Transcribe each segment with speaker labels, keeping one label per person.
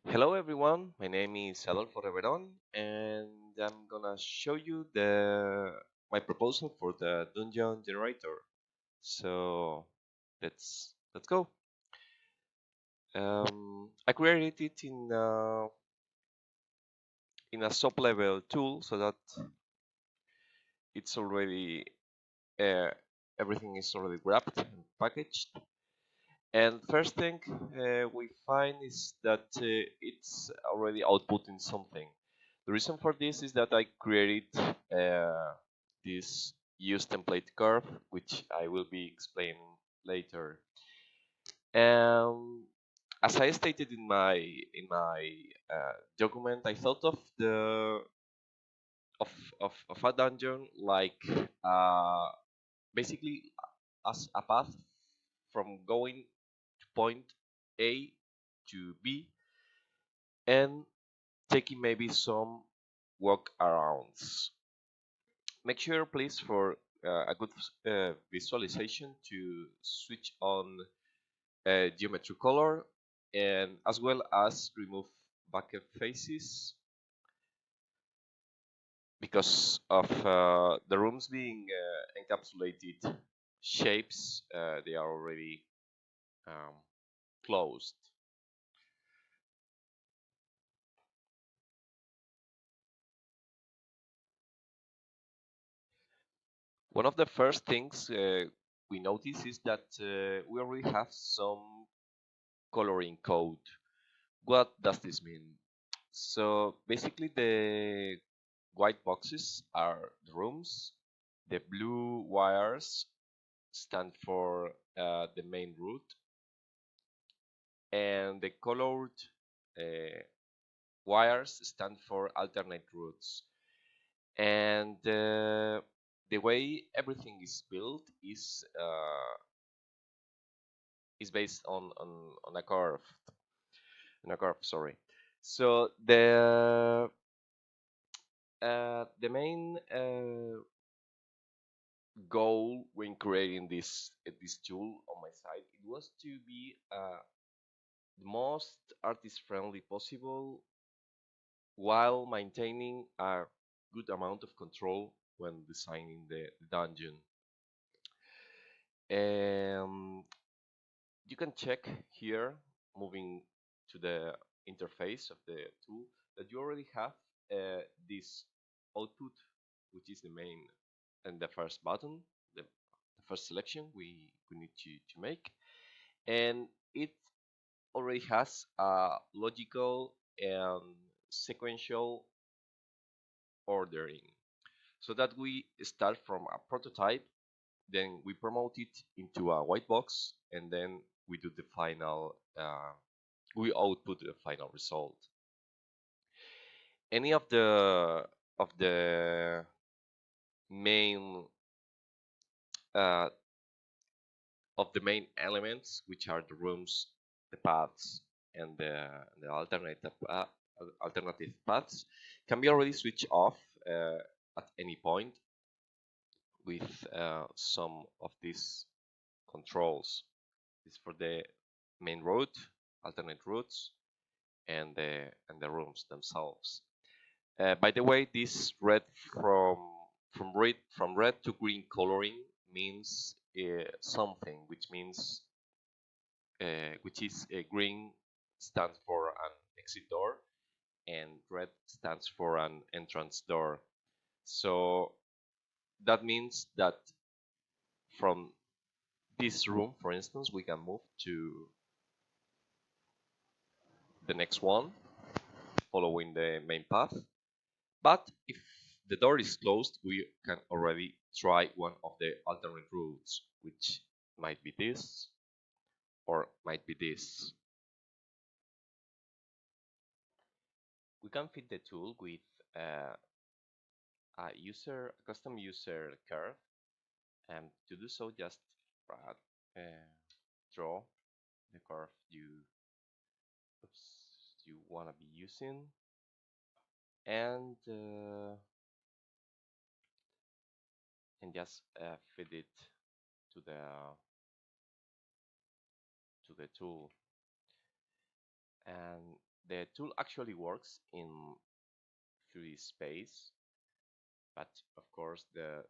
Speaker 1: Hello everyone, my name is Adolfo Reveron and I'm gonna show you the my proposal for the dungeon generator. So let's go. I created it in a sub-level tool so that it's already uh, everything is already wrapped and packaged. And first thing we find is that it's already outputting something. The reason for this is that I created this use template curve, which I will be explaining later. And as I stated in my document, I thought of the of a dungeon like basically as a path from going point A to B and taking maybe some walk arounds. Make sure, please, for a good visualization to switch on geometry color and as well as remove bucket faces because of the rooms being encapsulated shapes, they are already um, closed. One of the first things we notice is that we already have some coloring code. What does this mean? So basically the white boxes are the rooms, the blue wires stand for the main route, and the colored uh, wires stand for alternate routes. And the way everything is built is based on a curve. Sorry. So the main goal when creating this tool on my side it was to be the most artist friendly possible while maintaining a good amount of control when designing the dungeon. Um, you can check here, moving to the interface of the tool, that you already have this output, which is the main and the first button, the first selection we need to make. And it already has a logical and sequential ordering so that we start from a prototype, then we promote it into a white box, and then we do the final we output the final result. Any of the main uh, elements, which are the rooms, the paths, and the alternative paths, can be already switched off at any point with some of these controls. This for the main route, alternate routes, and the rooms themselves. By the way, this red from red to green coloring means something, which is green stands for an exit door, and red stands for an entrance door. So that means that from this room, for instance, we can move to the next one, following the main path. But if the door is closed, we can already try one of the alternate routes, which might be this or might be this. We can fit the tool with uh, a custom user curve, and to do so, just uh, draw the curve you want to be using, and just fit it to the tool. And the tool actually works in 3D space, but of course the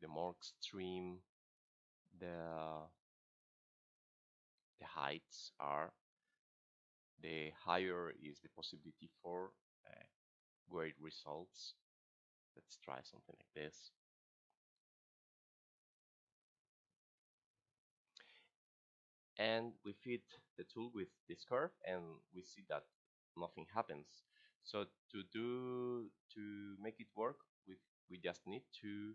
Speaker 1: more extreme the the heights are, the higher is the possibility for great results. Let's try something like this. And we feed the tool with this curve, and we see that nothing happens. So to make it work, we just need to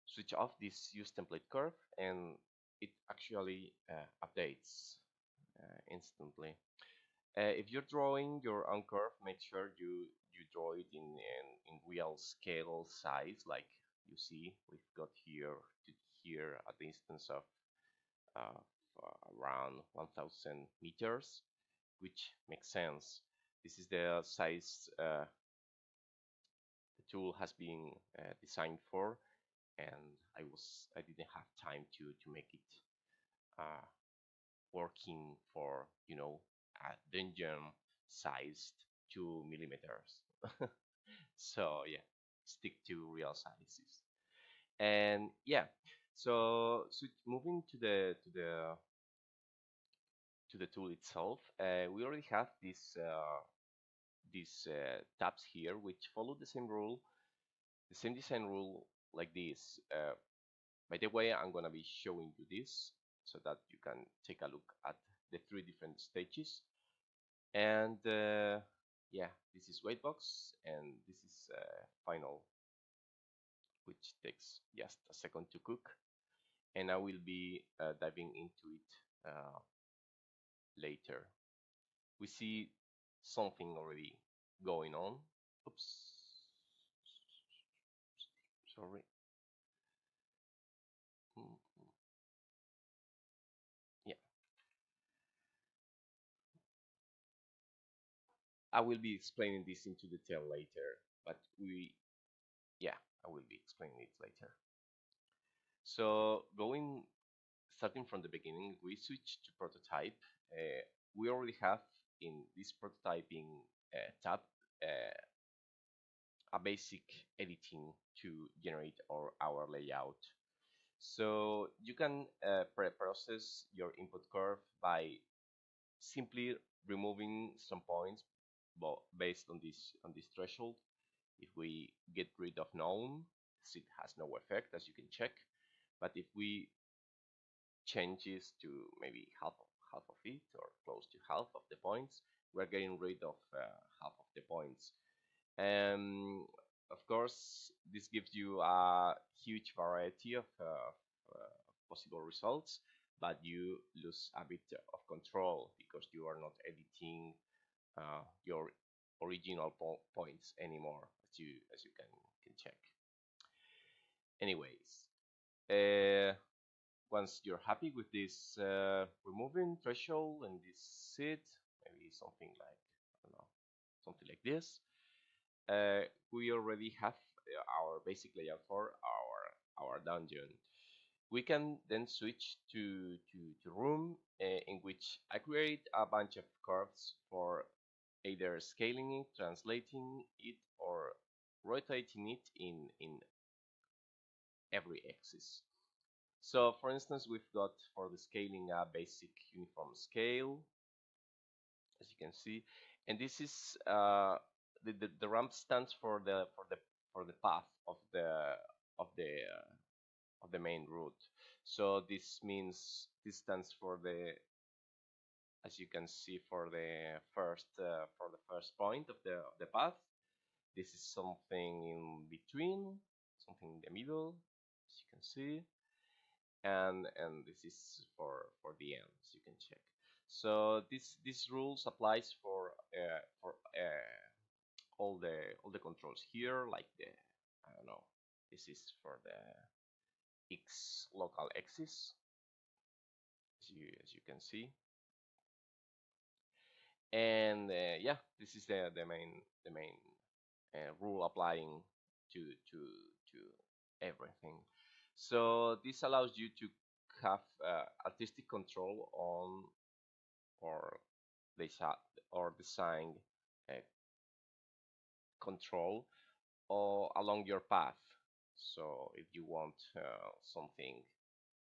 Speaker 1: switch off this use template curve, and it actually updates instantly. If you're drawing your own curve, make sure you draw it in real scale size, like you see we've got here to here at the instance of uh, around 1000 meters, which makes sense. This is the size the tool has been designed for, and I didn't have time to make it uh, working for a dungeon sized 2 millimeters. So yeah, stick to real sizes. And yeah, so moving to the tool itself, we already have these tabs here, which follow the same rule, the same design rule like this. By the way, I'm gonna be showing you this so that you can take a look at the 3 different stages. And yeah, this is whitebox, and this is final, which takes just a second to cook. And I will be diving into it later. We see something already going on. Oops, sorry. Mm, Yeah, I will be explaining this into detail later, but yeah, I will be explaining it later. So starting from the beginning, we switch to prototype. We already have in this prototyping tab a basic editing to generate our layout. So you can pre-process your input curve by simply removing some points based on this threshold. If we get rid of none, it has no effect, as you can check. But if we changes to maybe half of it, or close to half of the points, we're getting rid of half of the points. And of course, this gives you a huge variety of possible results, but you lose a bit of control because you are not editing your original points anymore, as you can check. Anyways, once you're happy with this removing threshold and this seed, maybe something like, I don't know, something like this, we already have our basic layout for our dungeon. We can then switch to room, in which I create a bunch of curves for either scaling it, translating it, or rotating it in every axis. So for instance, we've got for the scaling a basic uniform scale, as you can see, and this is the ramp stands for the path of the main route. So this means this stands for as you can see, for the first point of the path. This is something in between, something in the middle, as you can see, and this is for the end, as you can check. So this rules applies for all the controls here, like I don't know, this is for the X local axis, as you can see. And yeah, this is the main rule applying to everything. So this allows you to have artistic control on or design uh, control or along your path. So if you want something,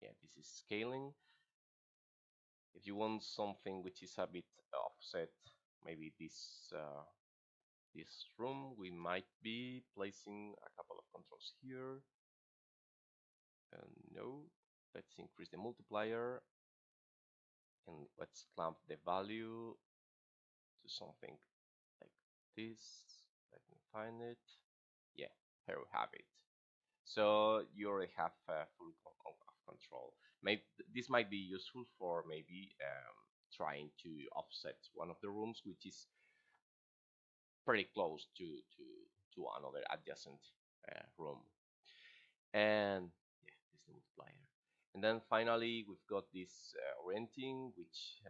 Speaker 1: yeah, this is scaling. If you want something which is a bit offset, maybe this room, we might be placing a couple of controls here. No, let's increase the multiplier and let's clamp the value to something like this. Let me find it. Yeah, here we have it. So you already have full of control. Maybe this might be useful for maybe trying to offset one of the rooms which is pretty close to another adjacent room. And yeah, this is the multiplier. And then finally, we've got this orienting, which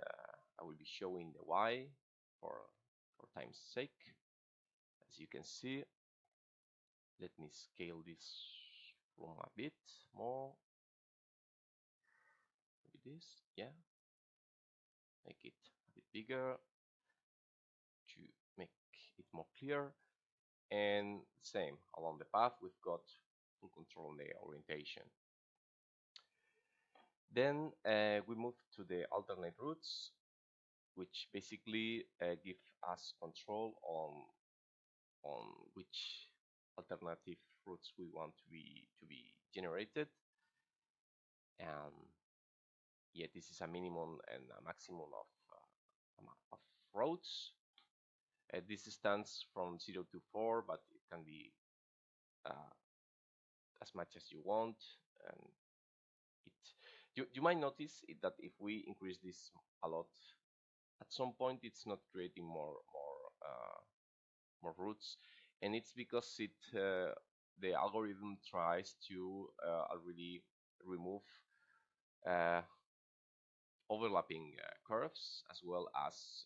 Speaker 1: I will be showing the Y for time's sake. As you can see, let me scale this room a bit more. Maybe this, yeah. Make it a bit bigger to make it more clear. And same along the path, we've got full control on the orientation. Then we move to the alternate routes, which basically give us control on which alternative routes we want to be generated. And yeah, this is a minimum and a maximum of routes. This stands from 0 to 4, but it can be as much as you want. And you might notice that if we increase this a lot, at some point it's not creating more routes, and it's because the algorithm tries to already remove uh, overlapping curves, as well as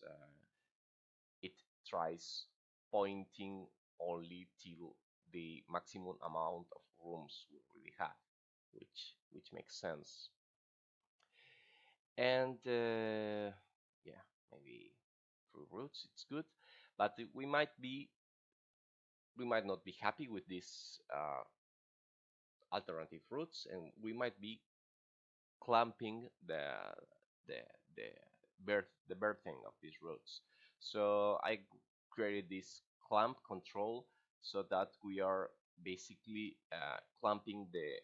Speaker 1: it tries pointing only till the maximum amount of rooms we really have, which makes sense. And yeah, maybe through routes it's good, but we might not be happy with these alternative routes, and we might be clamping the the the birthing of these routes. So I created this clamp control so that we are basically clamping the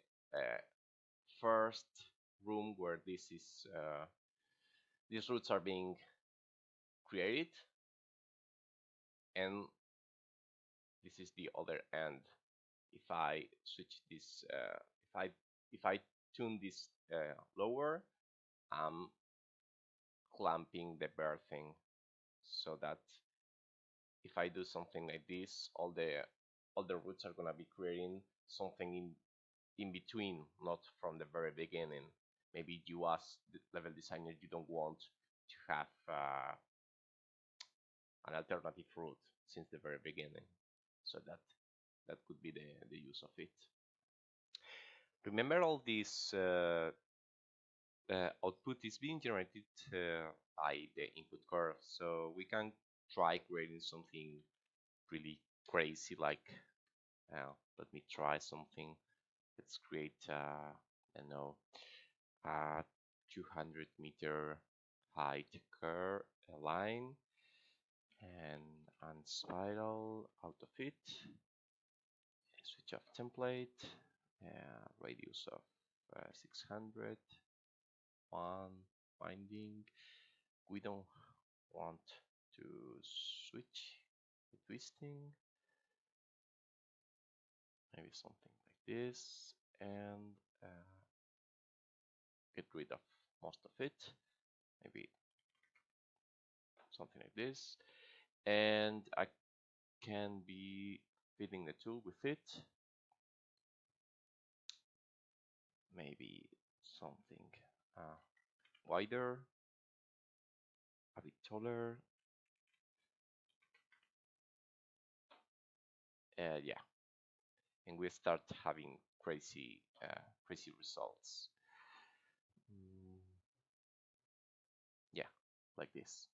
Speaker 1: first room where these routes are being created, and this is the other end. If I switch this, if I tune this lower, I'm clamping the birthing, so that if I do something like this, all the roots are gonna be creating something in between, not from the very beginning. Maybe you, as the level designer, you don't want to have an alternative route since the very beginning, so that could be the use of it. Remember, all this output is being generated by the input curve, so we can try creating something really crazy, like let me try something. Let's create I don't know, a 200-meter height curve line and unspiral out of it. Switch off template, radius of 600, one binding. We don't want to switch the twisting, maybe something like this, and get rid of most of it, maybe something like this, and I can be feeding the tool with it, maybe something wider, a bit taller. Yeah, and we start having crazy results. Yeah, like this.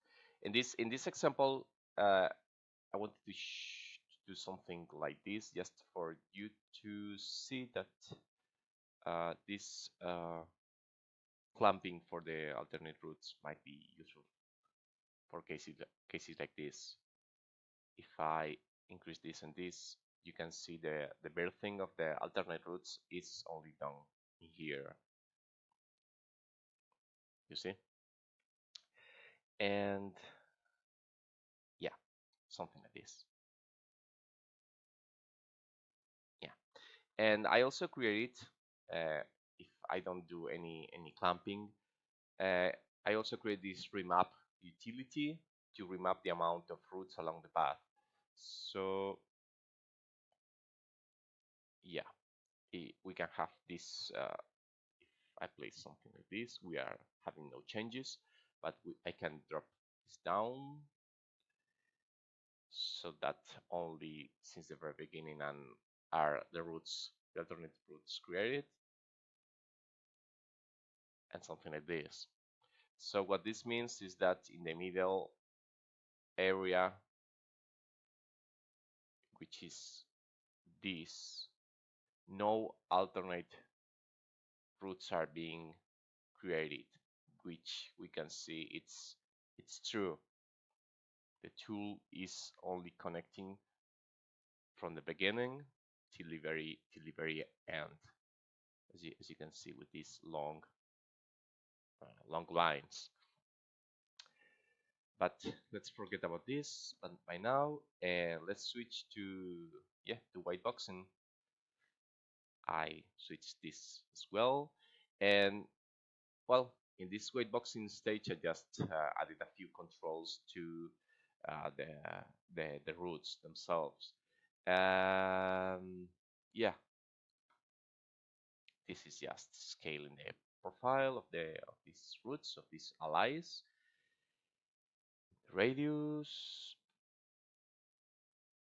Speaker 1: In this example, I wanted to do something like this just for you to see that this clamping for the alternate routes might be useful for cases like this. If I increase this and this, you can see the birthing of the alternate routes is only done here. You see? And yeah, something like this. Yeah. And I also created, if I don't do any clamping, uh, I also create this remap utility to remap the amount of routes along the path. So yeah, we can have this. If I place something like this, we are having no changes, but I can drop this down so that only since the very beginning and are the routes, the alternate routes created, and something like this. So what this means is that in the middle area, which is this, no alternate routes are being created, which we can see it's true. The tool is only connecting from the beginning till the very end, as you can see with these long lines. But let's forget about this by now, and let's switch to white boxing. I switched this as well, and well, in this white boxing stage, I just added a few controls to uh, the the routes themselves. Yeah, this is just scaling the profile of these routes of these allies, the radius,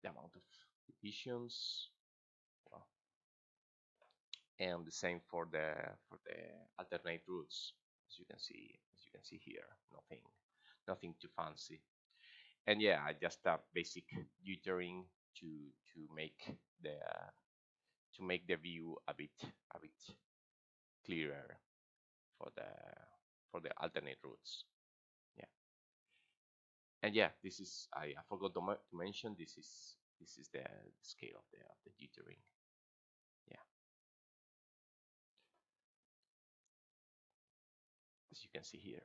Speaker 1: the amount of divisions, well, and the same for the alternate routes. As you can see here, nothing too fancy. And yeah, I just basic dithering to to make the view a bit clearer for the alternate routes. Yeah, and yeah, this is I forgot to mention this is the scale of the dithering. Yeah, as you can see here.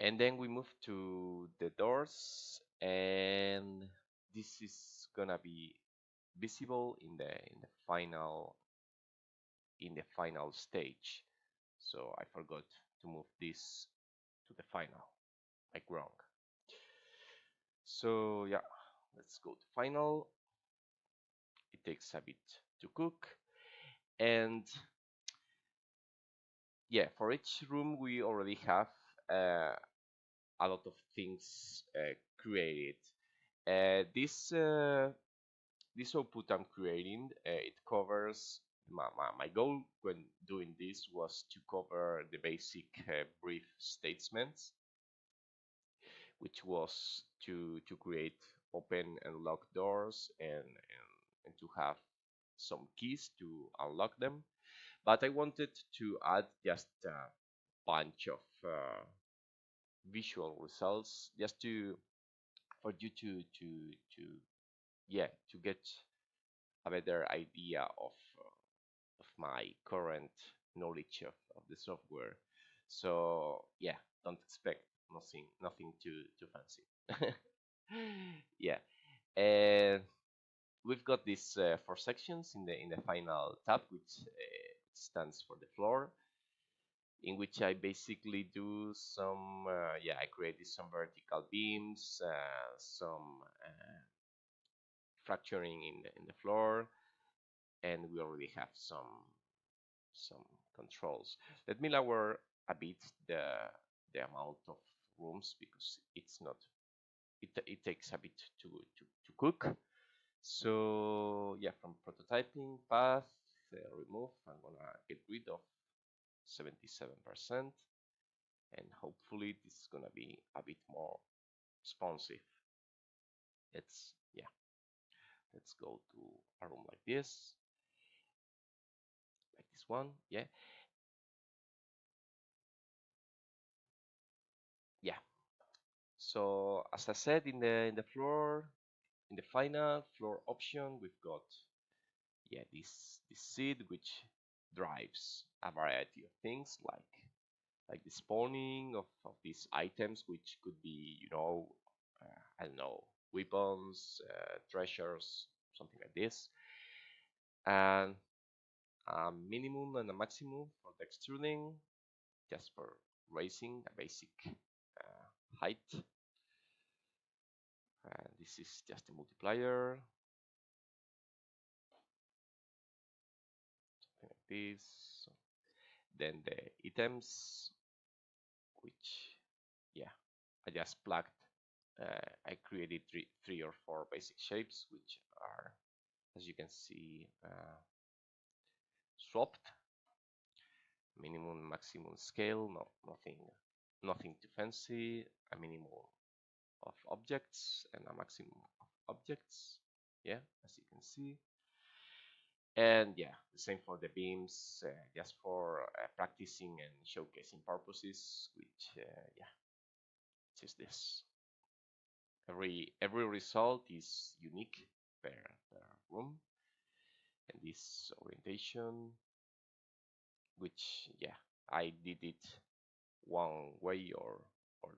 Speaker 1: And then we move to the doors, and this is gonna be visible in the final stage. So I forgot to move this to the final, like wrong. So yeah, let's go to final. It takes a bit to cook, and yeah, for each room we already have a lot of things created. This output I'm creating, it covers my goal when doing this was to cover the basic brief statements, which was to create open and lock doors and to have some keys to unlock them. But I wanted to add just a bunch of visual results just to for you to get a better idea of my current knowledge of the software. So yeah, don't expect nothing too fancy. Yeah, and we've got these four sections in the final tab, which stands for the floor, in which I basically do some I created some vertical beams, some fracturing in the floor, and we already have some controls. Let me lower a bit the amount of rooms because it takes a bit to cook. So yeah, from prototyping path remove, I'm gonna get rid of 77%, and hopefully this is gonna be a bit more responsive. Let's go to a room like this one. Yeah. So as I said, in the final floor option, we've got this seed which drives a variety of things like the spawning of these items, which could be, I don't know, weapons, treasures, something like this, and a minimum and a maximum for the extruding, just for raising a basic height. This is just a multiplier, something like this. Then the items, which, yeah, I just plugged. I created three or four basic shapes, which are, as you can see, swapped. Minimum, maximum scale, nothing too fancy. A minimum of objects and a maximum of objects. Yeah, as you can see. And yeah, the same for the beams, just for practicing and showcasing purposes, which yeah, is this. Every result is unique per room, and this orientation, which yeah, I did it one way or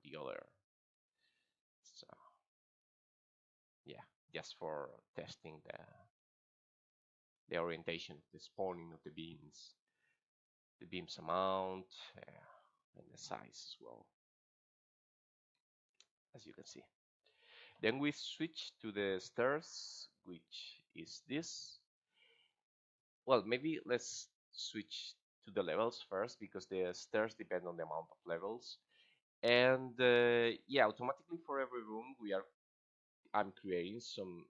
Speaker 1: the other. So yeah, just for testing the orientation of the spawning of the beams amount, and the size as well, as you can see. Then we switch to the stairs, which is this. Well, maybe let's switch to the levels first, because the stairs depend on the amount of levels. And yeah, automatically for every room I'm creating some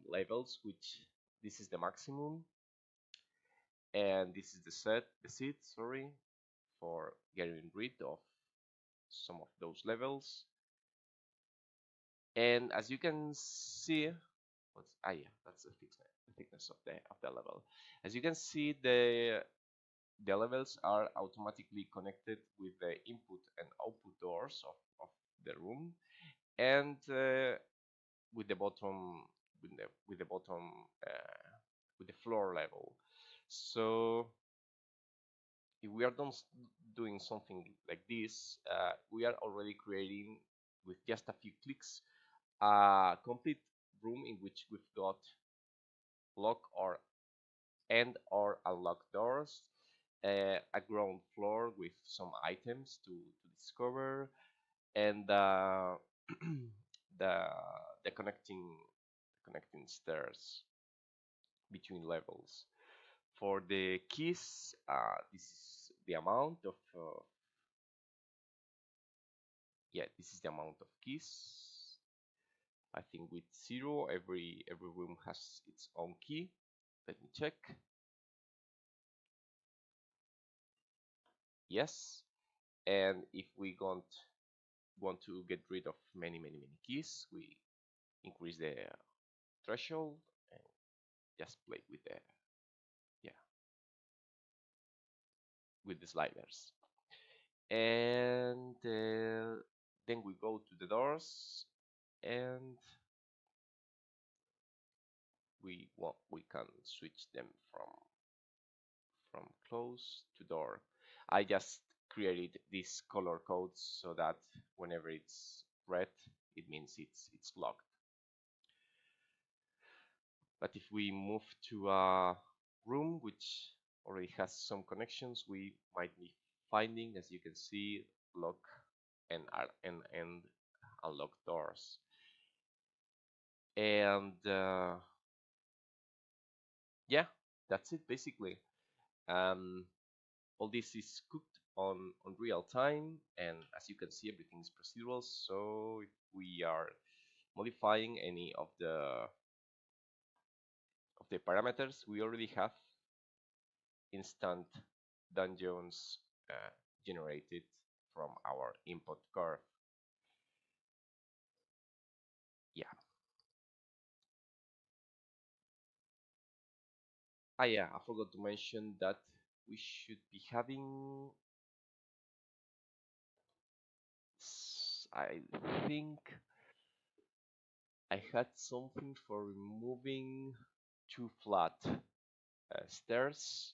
Speaker 1: levels, which this is the maximum, and this is the seed, sorry, for getting rid of some of those levels. And as you can see, yeah, that's the thickness of the level. As you can see, the levels are automatically connected with the input and output doors of the room, and with the bottom with the bottom with the floor level. So if we are doing something like this, we are already creating, with just a few clicks, a complete room in which we've got lock or unlock doors, a ground floor with some items to discover, and the the connecting stairs between levels. For the keys, this is the amount of this is the amount of keys. I think with 0, every room has its own key. Let me check. Yes. And if we want to get rid of many keys, we increase the threshold and just play with yeah the sliders. And then we go to the doors, and we can switch them from close to door. I just created these color codes so that whenever it's red, it means it's locked. But if we move to a room which already has some connections, we might be finding, as you can see, lock and unlock doors. And yeah, that's it basically. All this is cooked on real time, and as you can see, everything is procedural. So if we are modifying any of the parameters, we already have instant dungeons generated from our input curve. Yeah. Ah, yeah, I forgot to mention that we should be having, I think I had something for removing two flat stairs.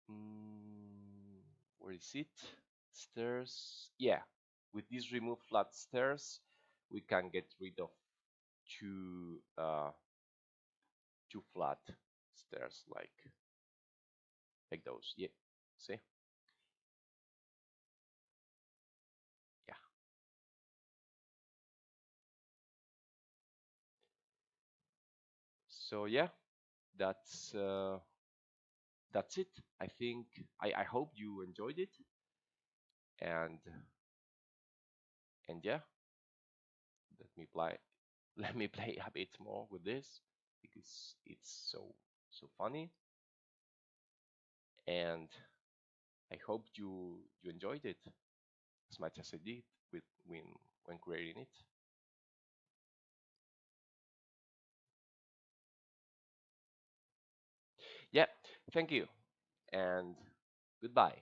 Speaker 1: Mm, where is it? Stairs. Yeah, with these remove flat stairs, we can get rid of two two flat stairs like those. Yeah, see? Yeah. So yeah, that's uh, that's it. I think I hope you enjoyed it, and yeah, let me play let me play a bit more with this because it's so funny, and I hope you enjoyed it as much as I did with when creating it. Yeah, thank you and goodbye.